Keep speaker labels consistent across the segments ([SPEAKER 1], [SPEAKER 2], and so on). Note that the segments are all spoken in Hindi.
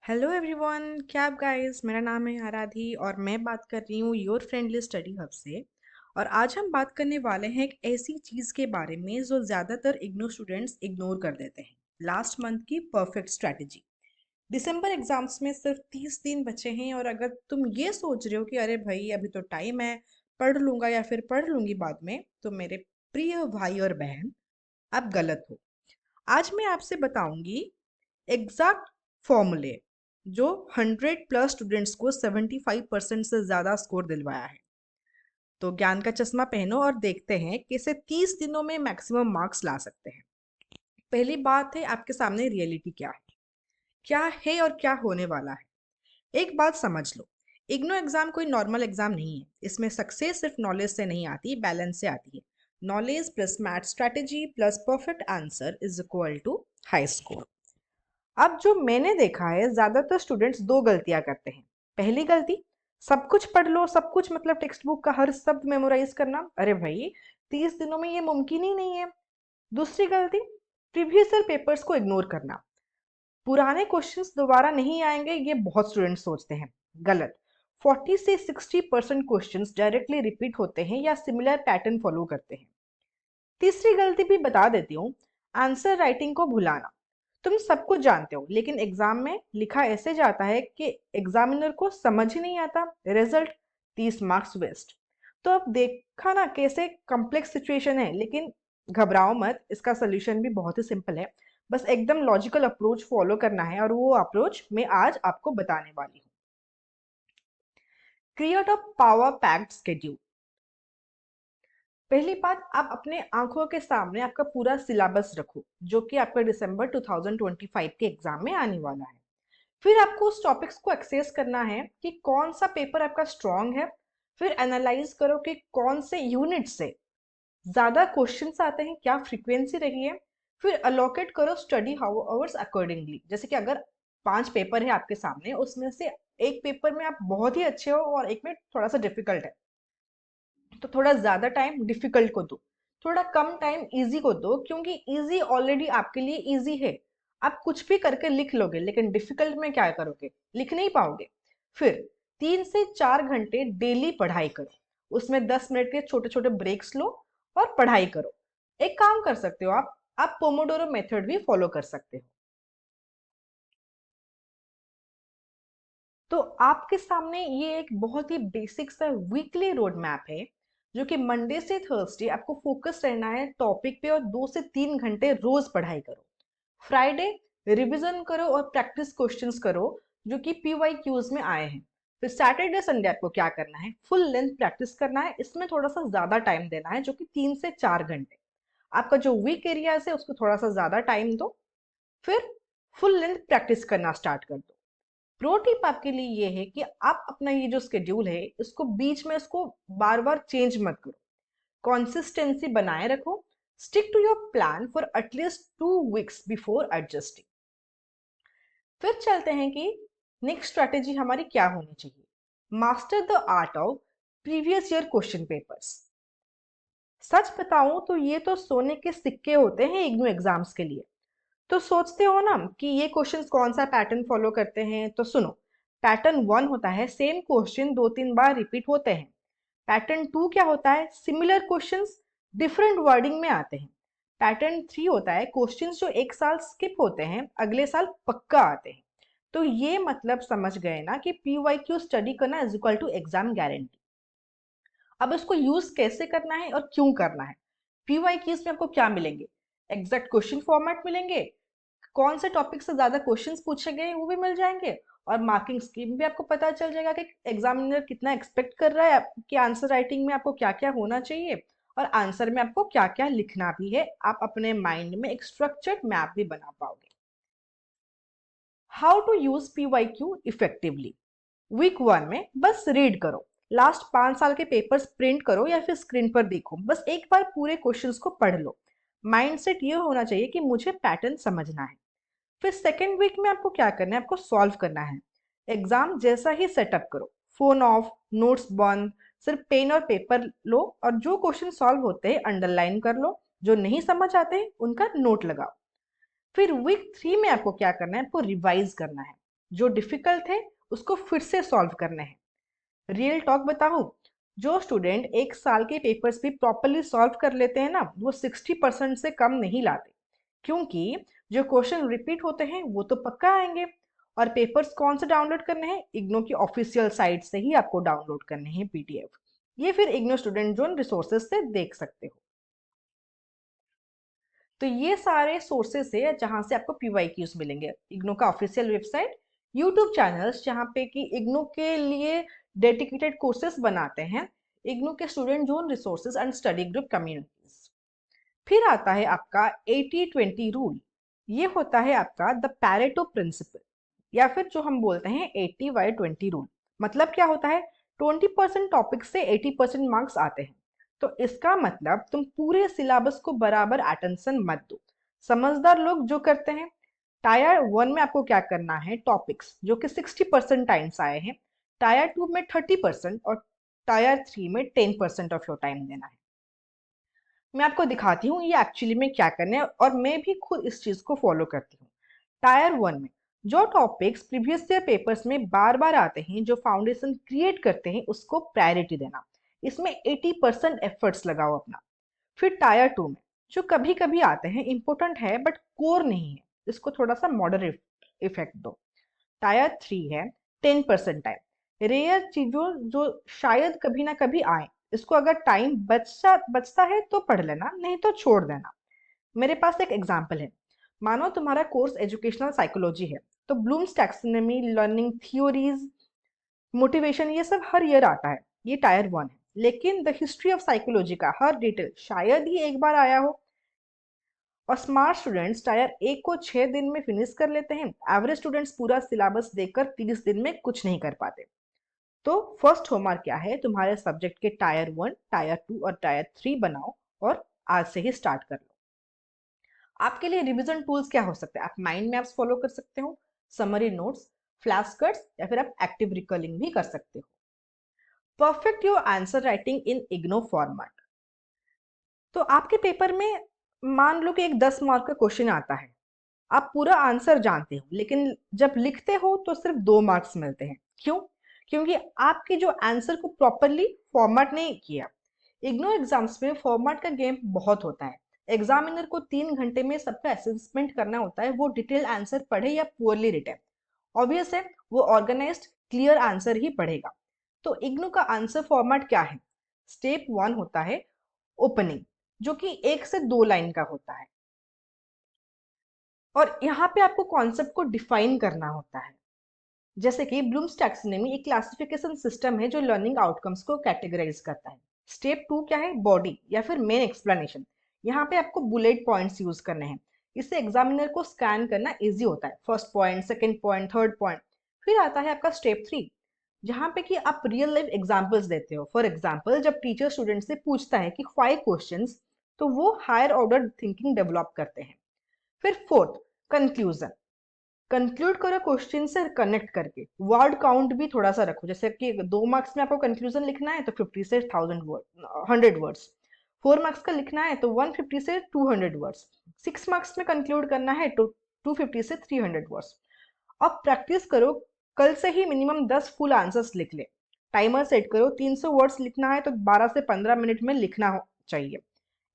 [SPEAKER 1] हेलो एवरीवन, क्या आप गाइस। मेरा नाम है आराधी और मैं बात कर रही हूँ योर फ्रेंडली स्टडी हब से। और आज हम बात करने वाले हैं एक ऐसी चीज़ के बारे में जो ज़्यादातर इग्नोर स्टूडेंट्स इग्नोर कर देते हैं। लास्ट मंथ की परफेक्ट स्ट्रैटेजी। दिसंबर एग्जाम्स में सिर्फ 30 दिन बचे हैं और अगर तुम ये सोच रहे हो कि अरे भाई अभी तो टाइम है, पढ़ लूंगा या फिर पढ़ लूंगी बाद में, तो मेरे प्रिय भाई और बहन, आप गलत हो। आज मैं आपसे बताऊंगी एग्जैक्ट फॉर्मूले जो 100+ स्टूडेंट्स को 75% से ज्यादा स्कोर दिलवाया है। तो ज्ञान का चश्मा पहनो और देखते हैं कैसे 30 दिनों में मैक्सिमम मार्क्स ला सकते हैं। पहली बात है, आपके सामने रियलिटी क्या है और क्या होने वाला है। एक बात समझ लो, इग्नो एग्जाम कोई नॉर्मल एग्जाम नहीं है। इसमें सक्सेस सिर्फ नॉलेज से नहीं आती, बैलेंस से आती है। Knowledge plus math strategy plus perfect answer is equal to high score. अब जो मैंने देखा है, ज्यादातर स्टूडेंट्स दो गलतियां करते हैं। पहली गलती, सब कुछ पढ़ लो, सब कुछ मतलब टेक्स्ट बुक का हर शब्द मेमोराइज करना। अरे भाई, 30 दिनों में ये मुमकिन ही नहीं है। दूसरी गलती, प्रीवियस ईयर पेपर्स को इग्नोर करना। पुराने क्वेश्चंस दोबारा नहीं आएंगे, ये बहुत स्टूडेंट्स सोचते हैं। गलत। 40 से 60% क्वेश्चंस डायरेक्टली रिपीट होते हैं या सिमिलर पैटर्न फॉलो करते हैं। तीसरी गलती भी बता देती हूँ, आंसर राइटिंग को भुलाना। तुम सब कुछ जानते हो लेकिन एग्जाम में लिखा ऐसे जाता है कि एग्जामिनर को समझ ही नहीं आता। Result, 30 marks waste. तो अब देखा ना कैसे कॉम्प्लेक्स सिचुएशन है, लेकिन घबराओ मत, इसका सोल्यूशन भी बहुत ही सिंपल है। बस एकदम लॉजिकल अप्रोच फॉलो करना है और वो अप्रोच मैं आज आपको बताने वाली हूँ। Create a power packed schedule. पहली बात, आप अपने आंखों के सामने आपका पूरा सिलेबस रखो जो कि आपका दिसंबर 2025 के एग्जाम में आने वाला है। फिर आपको उस टॉपिक्स को एक्सेस करना है कि कौन सा पेपर आपका स्ट्रांग है। फिर एनालाइज करो कि कौन से यूनिट से ज्यादा क्वेश्चंस आते हैं, क्या फ्रीक्वेंसी रही है। फिर अलोकेट करो स्टडी आवर्स अकॉर्डिंगली। जैसे कि अगर 5 पेपर है आपके सामने, उसमें से एक पेपर में आप बहुत ही अच्छे हो और एक में थोड़ा सा डिफिकल्ट है, तो थोड़ा ज्यादा टाइम डिफिकल्ट को दो, थोड़ा कम टाइम इजी को दो, क्योंकि इजी ऑलरेडी आपके लिए इजी है। आप कुछ भी करके लिख लोगे, लेकिन डिफिकल्ट में क्या करोगे, लिख नहीं पाओगे। फिर 3 से 4 घंटे डेली पढ़ाई करो, उसमें 10 मिनट के छोटे छोटे ब्रेक्स लो और पढ़ाई करो। एक काम कर सकते हो, आप पोमोडोरो मेथड भी फॉलो कर सकते हो। तो आपके सामने ये एक बहुत ही बेसिक सा वीकली रोड मैप है, जो कि मंडे से थर्सडे आपको फोकस रहना है टॉपिक पे और 2 से 3 घंटे रोज पढ़ाई करो। फ्राइडे रिवीजन करो और प्रैक्टिस क्वेश्चंस करो जो कि पीवाई क्यूज में आए हैं। फिर सैटरडे संडे आपको क्या करना है, फुल लेंथ प्रैक्टिस करना है। इसमें थोड़ा सा ज्यादा टाइम देना है, जो कि 3 से 4 घंटे। आपका जो वीक एरिया है उसको थोड़ा सा ज्यादा टाइम दो। फिर फुल लेंथ प्रैक्टिस करना स्टार्ट कर दो। प्रो टिप आपके लिए ये है कि आप अपना ये जो स्केड्यूल है इसको बीच में इसको बार बार चेंज मत करो। कंसिस्टेंसी बनाए रखो। Stick to your plan for at least 2 weeks before adjusting. फिर चलते हैं कि नेक्स्ट स्ट्रेटेजी हमारी क्या होनी चाहिए। Master the art of previous year question papers. सच बताऊं तो ये तो सोने के सिक्के होते हैं इग्नू एग्जाम्स के लिए। तो सोचते हो ना कि ये क्वेश्चंस कौन सा पैटर्न फॉलो करते हैं, तो सुनो। पैटर्न 1 होता है सेम क्वेश्चन 2-3 बार रिपीट होते हैं। पैटर्न 2 क्या होता है, सिमिलर क्वेश्चंस डिफरेंट वर्डिंग में आते हैं। पैटर्न 3 होता है क्वेश्चंस जो एक साल स्किप होते हैं अगले साल पक्का आते हैं। तो ये मतलब समझ गए ना कि पीवाईक्यू स्टडी करना is equal to exam guarantee. अब इसको यूज कैसे करना है और क्यों करना है। पीवाईक्यूज में आपको क्या मिलेंगे, एग्जैक्ट क्वेश्चन फॉर्मेट मिलेंगे, कौन से टॉपिक से ज्यादा क्वेश्चंस पूछे गए वो भी मिल जाएंगे, और मार्किंग स्कीम भी आपको पता चल जाएगा कि एग्जामिनर कितना एक्सपेक्ट कर रहा है आपकी आंसर राइटिंग में, आपको क्या क्या होना चाहिए और आंसर में आपको क्या क्या लिखना भी है। आप अपने माइंड में एक स्ट्रक्चर्ड मैप भी बना पाओगे। How to use PYQ effectively. Week 1 में बस रीड करो, लास्ट 5 साल के पेपर्स प्रिंट करो या फिर स्क्रीन पर देखो, बस एक बार पूरे क्वेश्चंस को पढ़ लो। माइंडसेट ये होना चाहिए कि मुझे पैटर्न समझना है। फिर सेकेंड वीक में आपको क्या करना है, आपको सॉल्व करना है। एग्जाम जैसा ही सेटअप करो, फोन ऑफ, नोट्स बंद, सिर्फ पेन और पेपर लो और जो क्वेश्चन सॉल्व होते हैं अंडरलाइन कर लो, जो नहीं समझ आते उनका नोट लगाओ। फिर वीक 3 में आपको क्या करना है, आपको रिवाइज करना है। जो डिफिकल्ट थे उसको फिर से सॉल्व करने हैं। रियल टॉक बताऊं, जो स्टूडेंट एक साल के पेपर्स भी प्रॉपरली सॉल्व कर लेते हैं ना, वो 60% से कम नहीं लाते, क्योंकि जो क्वेश्चन रिपीट होते हैं वो तो पक्का आएंगे। और पेपर्स कौन से डाउनलोड करने हैं? इग्नो की ऑफिशियल साइट से ही आपको डाउनलोड करने हैं पीडीएफ। ये फिर इग्नो स्टूडेंट जोन रिसोर्सेज से देख सकते हो। तो ये सारे सोर्सेस है जहां से आपको पीवाईक्यूज मिलेंगे। इग्नो का ऑफिशियल वेबसाइट, यूट्यूब चैनल्स जहां पे कि इग्नो के लिए डेडिकेटेड कोर्सेज बनाते हैं, इग्नो के student zone resources and study group communities. फिर आता है आपका 80-20 रूल। ये होता है आपका द पैरेटो प्रिंसिपल, या फिर जो हम बोलते हैं 80/20 रूल। मतलब क्या होता है? 20% टॉपिक से 80% मार्क्स आते हैं। तो इसका मतलब तुम पूरे सिलेबस को बराबर अटेंशन मत दो। समझदार लोग जो करते हैं, टायर 1 में आपको क्या करना है, टॉपिक्स जो कि 60% टाइम्स आए हैं, टायर 2 में 30% और टायर 3 में 10% ऑफ योर टाइम देना है। मैं आपको दिखाती हूँ ये एक्चुअली में क्या करना है, और मैं भी खुद इस चीज को फॉलो करती हूँ। टायर 1 में जो टॉपिक्स प्रीवियस ईयर पेपर्स में बार बार आते हैं, जो फाउंडेशन क्रिएट करते हैं, उसको प्रायोरिटी देना। इसमें 80% एफर्ट्स लगाओ अपना। फिर टायर 2 में जो कभी कभी आते हैं, इंपॉर्टेंट है बट कोर नहीं है, इसको थोड़ा सा मॉडरेट इफेक्ट दो। टायर 3 है 10% टाइम, रेयर चीजों जो शायद कभी ना कभी आए, इसको अगर टाइम बचता बचता है तो पढ़ लेना, नहीं तो छोड़ देना। मेरे पास एक एग्जाम्पल है। मानो तुम्हारा कोर्स एजुकेशनल साइकोलॉजी है, तो Bloom's taxonomy, learning theories, motivation, ये सब हर ईयर आता है। ये टायर 1 है। लेकिन द हिस्ट्री ऑफ साइकोलॉजी का हर डिटेल शायद ही एक बार आया हो। और स्मार्ट स्टूडेंट्स टायर 1 को 6 दिन में फिनिश कर लेते हैं। एवरेज स्टूडेंट्स पूरा सिलेबस देखकर 30 दिन में कुछ नहीं कर पाते। तो फर्स्ट होमवर्क क्या है, तुम्हारे सब्जेक्ट के टायर 1, टायर 2 और टायर 3 बनाओ, और आज से ही स्टार्ट कर लो। आपके लिए रिवीजन टूल्स क्या हो सकते हैं? आप माइंड मैप्स फॉलो कर सकते हो, समरी नोट्स, फ्लैश कार्ड्स, या फिर आप एक्टिव रिकॉलिंग भी कर सकते हो। Perfect your answer writing in IGNOU format. तो आपके पेपर में मान लो कि एक 10 मार्क का क्वेश्चन आता है, आप पूरा आंसर जानते हो, लेकिन जब लिखते हो तो सिर्फ 2 मार्क्स मिलते हैं। क्यों? क्योंकि आपके जो आंसर को प्रॉपरली फॉर्मेट नहीं किया। इग्नो एग्जाम्स में फॉर्मेट का गेम बहुत होता है। एग्जामिनर को 3 घंटे में सबका असेसमेंट करना होता है, वो डिटेल आंसर पढ़े या पुअरली रिटन। ऑब्वियस है वो ऑर्गेनाइज्ड क्लियर आंसर ही पढ़ेगा। तो इग्नो का आंसर फॉर्मेट क्या है? स्टेप 1 होता है ओपनिंग, जो कि 1 से 2 लाइन का होता है। और यहाँ पे आपको कॉन्सेप्ट को डिफाइन करना होता है। जैसे कि ब्लूम्स टैक्सोनॉमी एक क्लासिफिकेशन सिस्टम है जो लर्निंग आउटकम्स को कैटेगराइज करता है। स्टेप 2 क्या है? बॉडी या फिर मेन एक्सप्लेनेशन। यहाँ पे आपको बुलेट पॉइंट्स यूज करने हैं। इससे एग्जामिनर को स्कैन करना इजी होता है, first point, second point, third point. फिर आता है आपका स्टेप 3, जहाँ पे कि आप रियल लाइफ एग्जाम्पल्स देते हो। फॉर एग्जाम्पल, जब टीचर स्टूडेंट से पूछता है कि 5 क्वेश्चंस, तो वो हायर ऑर्डर थिंकिंग डेवलप करते हैं। फिर फोर्थ, कंक्लूजन। कंक्लूड करो क्वेश्चन से कनेक्ट करके। वर्ड काउंट भी थोड़ा सा रखो, जैसे कि 2 मार्क्स में आपको कंक्लूजन लिखना है तो 50 से 1000 वर्ड, 100 वर्ड्स। 4 मार्क्स का लिखना है तो 150 से 200 वर्ड्स। 6 मार्क्स में कंक्लूड करना है तो 250 से 300 वर्ड्स। अब प्रैक्टिस करो, कल से ही मिनिमम 10 फुल आंसर्स लिख ले। टाइमर सेट करो, 300 वर्ड्स लिखना है तो 12 से 15 मिनट में लिखना चाहिए।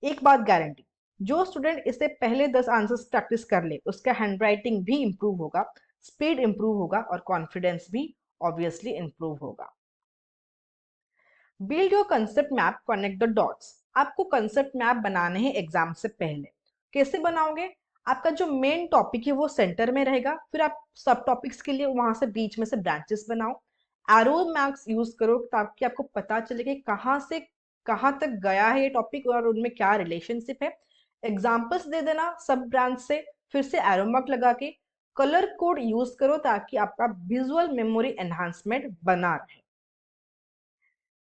[SPEAKER 1] एक बात गारंटी, जो स्टूडेंट इससे पहले 10 आंसर्स प्रैक्टिस कर ले, उसका हैंडराइटिंग भी इंप्रूव होगा, स्पीड इंप्रूव होगा, और कॉन्फिडेंस भी ऑब्वियसली इंप्रूव होगा। Build your concept map, connect the dots. आपको कंसेप्ट मैप बनाने हैं एग्जाम से पहले। कैसे बनाओगे? आपका जो मेन टॉपिक है वो सेंटर में रहेगा, फिर आप सब टॉपिक्स के लिए वहां से बीच में से ब्रांचेस बनाओ। एरो मार्क्स यूज करो ताकि आपको पता चले कि कहाँ से कहाँ तक गया है ये टॉपिक और उनमें क्या रिलेशनशिप है। एग्जाम्पल्स दे देना सब ब्रांच से, फिर से एरो मार्क लगा के। कलर कोड यूज करो ताकि आपका विजुअल मेमोरी एनहांसमेंट बना रहे।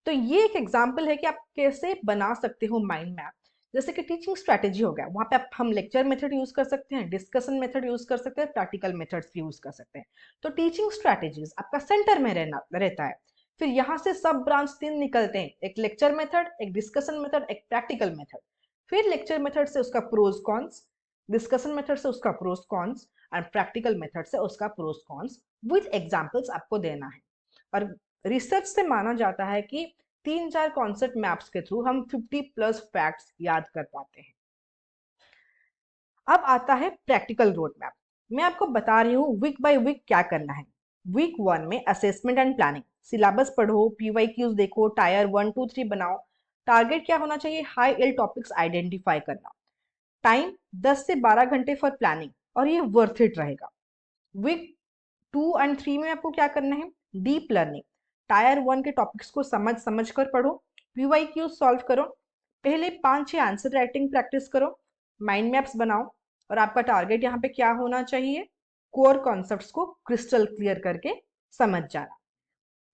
[SPEAKER 1] तो ये एक एग्जाम्पल है कि आप कैसे बना सकते हो माइंड मैप। जैसे कि टीचिंग स्ट्रैटेजी हो गया, वहां पे आप हम लेक्चर मेथड यूज कर सकते हैं, डिस्कशन मेथड यूज कर सकते हैं, प्रैक्टिकल मेथड्स यूज कर सकते हैं। तो टीचिंग स्ट्रैटेजीज आपका सेंटर में रहता है। फिर यहाँ से सब ब्रांच 3 निकलते हैं, एक लेक्चर मेथड, एक डिस्कशन मेथड, एक प्रैक्टिकल मेथड। फिर लेक्चर मेथड से उसका प्रोज कॉन्स, डिस्कशन मेथड से उसका pros cons, and practical method से उसका प्रोस कॉन्स विद एग्जाम्पल्स आपको देना है। और रिसर्च से माना जाता है कि 3-4 कॉन्सेप्ट मैप्स के थ्रू हम 50+ फैक्ट्स याद कर पाते हैं। अब आता है प्रैक्टिकल रोड मैप। मैं आपको बता रही हूँ वीक बाय वीक क्या करना है। वीक 1 में असेसमेंट एंड प्लानिंग, सिलेबस पढ़ो, पीवाईक्यूज देखो, टायर 1, 2, 3 बनाओ। टारगेट क्या होना चाहिए? हाई एल टॉपिक्स आइडेंटिफाई करना। टाइम 10 से 12 घंटे फॉर प्लानिंग, और ये वर्थ इट रहेगा। वीक 2 एंड 3 में आपको क्या करना है? डीप लर्निंग, टायर 1 के टॉपिक्स को समझ समझ कर पढ़ो, पीवाईक्यूज सॉल्व करो, पहले 5-6 आंसर राइटिंग प्रैक्टिस करो, माइंड मैप्स बनाओ। और आपका टारगेट यहाँ पे क्या होना चाहिए? कोर कॉन्सेप्ट्स को क्रिस्टल क्लियर करके समझ जाना।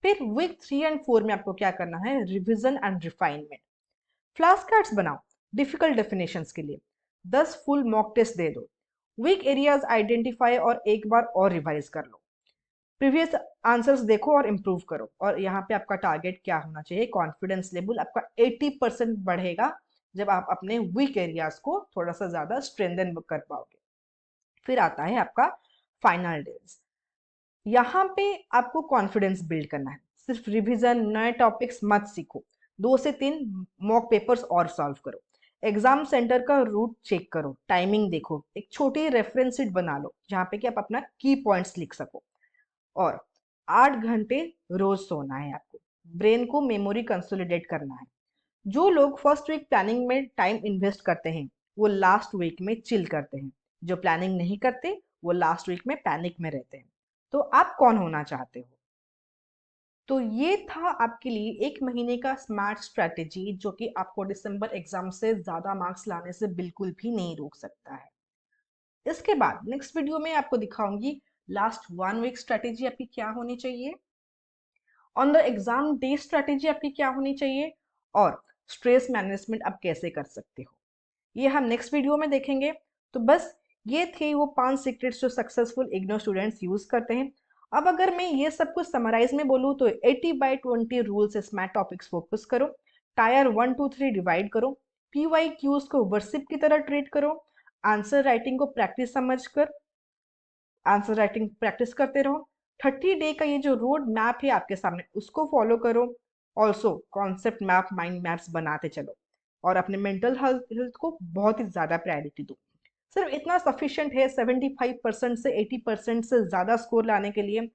[SPEAKER 1] फिर वीक 3 एंड 4 में आपको क्या करना है? Revision and refinement. Flash cards बनाओ डिफिकल्ट डेफिनेशंस के लिए, 10 फुल मॉक टेस्ट दे दो, वीक एरियाज आइडेंटिफाई और एक बार और रिवाइज कर लो, प्रीवियस आंसर्स देखो और इम्प्रूव करो। और यहाँ पे आपका टारगेट क्या होना चाहिए? कॉन्फिडेंस लेवल आपका 80% बढ़ेगा जब आप अपने वीक एरियाज को थोड़ा सा ज्यादा स्ट्रेंथन कर पाओगे। फिर आता है आपका फाइनल डेज। यहाँ पे आपको कॉन्फिडेंस बिल्ड करना है। सिर्फ रिवीजन, नए टॉपिक्स मत सीखो, 2 से 3 मॉक पेपर्स और सॉल्व करो, एग्जाम सेंटर का रूट चेक करो, टाइमिंग देखो, एक छोटी रेफरेंस शीट बना लो जहाँ पे कि आप अपना की पॉइंट्स लिख सको। और 8 घंटे रोज सोना है आपको, ब्रेन को मेमोरी कंसोलिडेट करना है। जो लोग फर्स्ट वीक प्लानिंग में टाइम इन्वेस्ट करते हैं वो लास्ट वीक में चिल करते हैं, जो प्लानिंग नहीं करते वो लास्ट वीक में पैनिक में रहते हैं। तो आप कौन होना चाहते हो? तो ये था आपके लिए 1 महीने का स्मार्ट स्ट्रैटेजी, जो कि आपको दिसंबर एग्जाम से ज्यादा मार्क्स लाने से बिल्कुल भी नहीं रोक सकता है। इसके बाद नेक्स्ट वीडियो में आपको दिखाऊंगी लास्ट 1 वीक स्ट्रैटेजी आपकी क्या होनी चाहिए, on the exam day strategy आपकी क्या होनी चाहिए, और स्ट्रेस मैनेजमेंट आप कैसे कर सकते हो। ये हम नेक्स्ट वीडियो में देखेंगे। तो बस ये थे वो 5 सीक्रेट्स जो सक्सेसफुल इग्नो स्टूडेंट्स यूज करते हैं। अब अगर मैं ये सब कुछ समराइज में बोलूँ तो 80/20 रूल से स्मैथ टॉपिक्स फोकस करो, टायर 1, 2, 3 डिवाइड करो, पीवाई क्यूज को वर्शिप की तरह ट्रीट करो, आंसर राइटिंग को प्रैक्टिस समझ कर आंसर राइटिंग प्रैक्टिस करते रहो, 30 डे का ये जो रोड मैप है आपके सामने उसको फॉलो करो, also concept map, mind maps बनाते चलो, और अपने मेंटल हेल्थ को बहुत ही ज़्यादा प्रायोरिटी दो। सिर्फ इतना सफिशिएंट है 75% से 80% से ज़्यादा स्कोर लाने के लिए।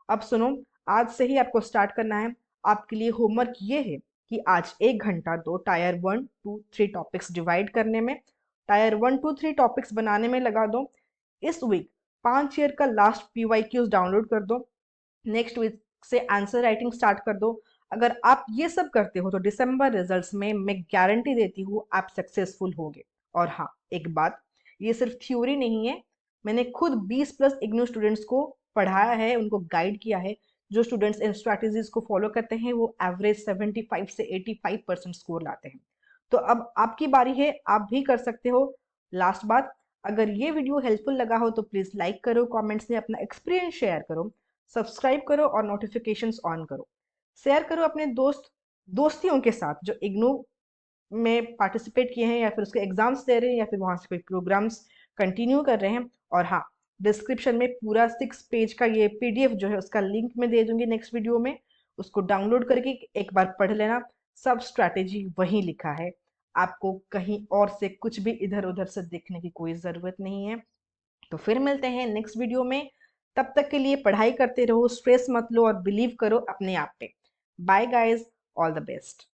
[SPEAKER 1] अब सुनो, आज से ही आपको स्टार्ट करना है। आपके लिए होमवर्क ये है कि आज 1 घंटा दो टायर 1, 2, 3 टॉपिक्स डिवाइड करने में, टायर 1, 2, 3 टॉपिक्स बनाने में लगा दो। इस वीक 5 ईयर का लास्ट पीवाईक्यूज डाउनलोड कर दो, नेक्स्ट वीक से आंसर राइटिंग स्टार्ट कर दो। अगर आप ये सब करते हो तो दिसंबर रिजल्ट्स में मैं गारंटी देती हूँ आप सक्सेसफुल होगे। और हाँ, एक बात, ये सिर्फ थ्योरी नहीं है, मैंने खुद 20+ इग्नू स्टूडेंट्स को पढ़ाया है, उनको गाइड किया है। जो स्टूडेंट्स इन स्ट्रैटेजीज को फॉलो करते हैं वो एवरेज 75 से 85% स्कोर लाते हैं। तो अब आपकी बारी है, आप भी कर सकते हो। लास्ट बात, अगर ये वीडियो हेल्पफुल लगा हो तो प्लीज लाइक करो, कमेंट्स में अपना एक्सपीरियंस शेयर करो, सब्सक्राइब करो और नोटिफिकेशंस ऑन करो, शेयर करो अपने दोस्तियों के साथ जो इग्नू में पार्टिसिपेट किए हैं या फिर उसके एग्जाम्स दे रहे हैं या फिर वहां से कोई प्रोग्राम्स कंटिन्यू कर रहे हैं। और हाँ, डिस्क्रिप्शन में पूरा 6 पेज का ये पीडीएफ जो है उसका लिंक मैं दे दूंगी नेक्स्ट वीडियो में, उसको डाउनलोड करके एक बार पढ़ लेना। सब स्ट्रैटेजी वहीं लिखा है, आपको कहीं और से कुछ भी इधर उधर से देखने की कोई ज़रूरत नहीं है। तो फिर मिलते हैं नेक्स्ट वीडियो में, तब तक के लिए पढ़ाई करते रहो, स्ट्रेस मत लो और बिलीव करो अपने आप पे। Bye guys, all the best.